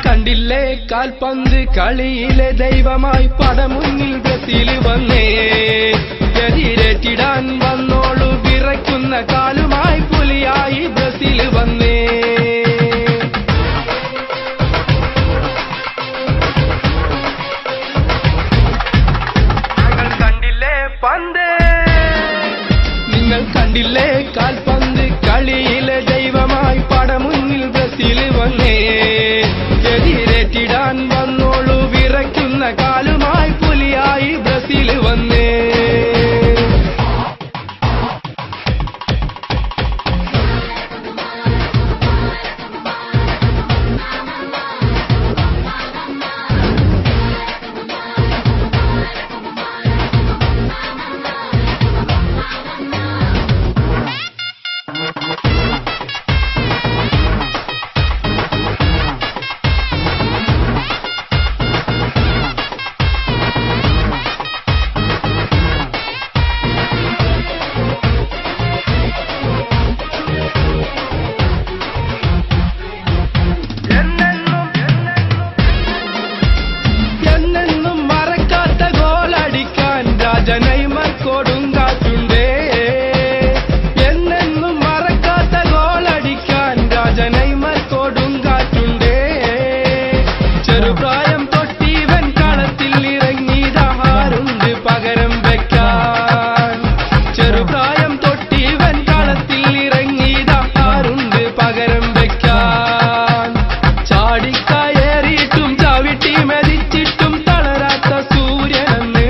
കണ്ടില്ലേ കാൽപന്ത് കളിയിലെ ദൈവമായി പടമുന്നിൽ ബ്രസീൽ വന്നേ എതിരേറ്റിടാൻ വന്നോളു വിറയ്ക്കുന്ന കാലുമായി പുലിയായി ബ്രസീൽ വന്നേ നിങ്ങൾ കണ്ടില്ലേ കാൽപന്ത് കളിയിലെ ദൈവമായി പടമുന്നിൽ ബ്രസീൽ വന്നേ എതിരേറ്റിടാൻ വന്നോളു വിറയ്ക്കുന്ന കാലുമായി പുലിയായി ബ്രസീൽ വന്നേ നെയ്മർ കൊടുങ്കാറ്റുണ്ടേ എന്നെന്നും മറക്കാത്ത ഗോളടിക്കാൻ രാജനെയ്മർ കൊടുങ്കാറ്റുണ്ടേ ചെറുപ്രായം തൊട്ടിവൻ കളത്തിൽ ഇറങ്ങിയതാരുണ്ട് പകരം വെക്കാൻ ചെറുപ്രായം തൊട്ടിവൻ കളത്തിൽ ഇറങ്ങിയതാരുണ്ട് പകരം വെക്കാൻ ചാടിക്കയറിയിട്ടും ചവിട്ടി മെതിച്ചിട്ടും തളരാത്ത സൂര്യനെന്ന്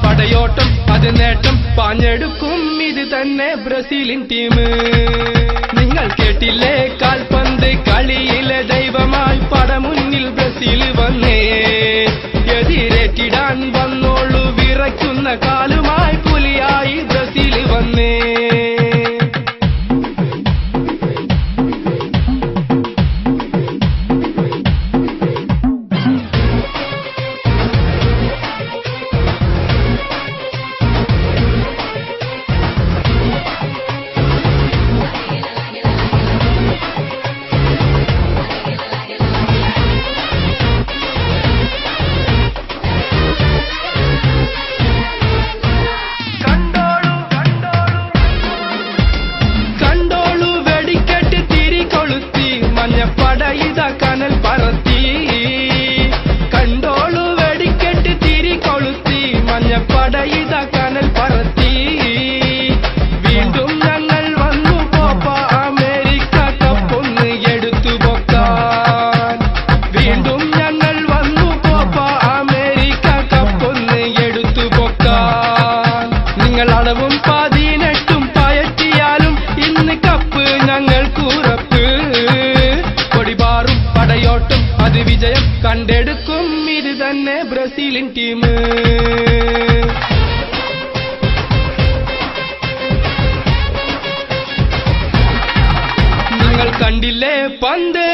പടയോട്ടം അത് നേട്ടം പാഞ്ഞെടുക്കും ഇത് തന്നെ ബ്രസീലിൻ ടീം നിങ്ങൾ കേട്ടില്ലേ കാൽപന്ത് കളിയിലെ ദൈവമായി പടമുന്നിൽ ബ്രസീൽ വന്നേ എതിരേറ്റിടാൻ വന്നോളു വിറയ്ക്കുന്ന കാലുമായി പുലിയായി ബ്രസീൽ വന്നേ പടയിത കനൽ പറത്തി കണ്ടോളു വെടിക്കെട്ട് തിരി കൊളുത്തി മഞ്ഞപ്പടയിത കനൽ പറത്തി വീണ്ടും ഞങ്ങൾ വന്നു കോപ്പ അമേരിക്ക കപ്പൊന്ന് എടുത്തു പൊക്കാൻ വീണ്ടും ഞങ്ങൾ വന്നു കോപ്പ അമേരിക്ക കപ്പൊന്ന് എടുത്തു പൊക്കാൻ നിങ്ങൾ അളവും 18 പയറ്റിയാലും ഇന്ന് കപ്പ് ഞങ്ങൾക്കുറപ്പ് പടയോട്ടം അത് വിജയം കണ്ടെടുക്കും ഇത് തന്നെ ബ്രസീലിൻ ടീം നിങ്ങൾ കണ്ടില്ലേ പന്ത്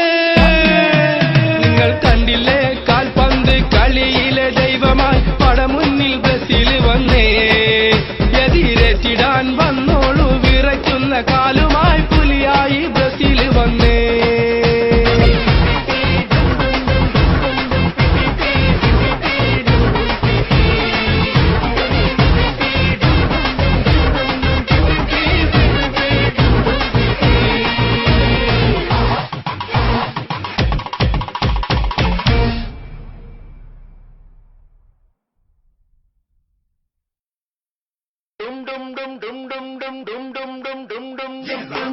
നിങ്ങൾ കണ്ടില്ലേ കാൽപന്ത് കളിയിലെ ദൈവമായി പടമുന്നിൽ ബ്രസീൽ വന്നേ എതിരേറ്റിടാൻ വന്നോളു വിറയ്ക്കുന്ന കാലുമായി പുലിയായി ബ്രസീൽ വന്നേ dum dum dum dum dum dum dum dum dum dum dum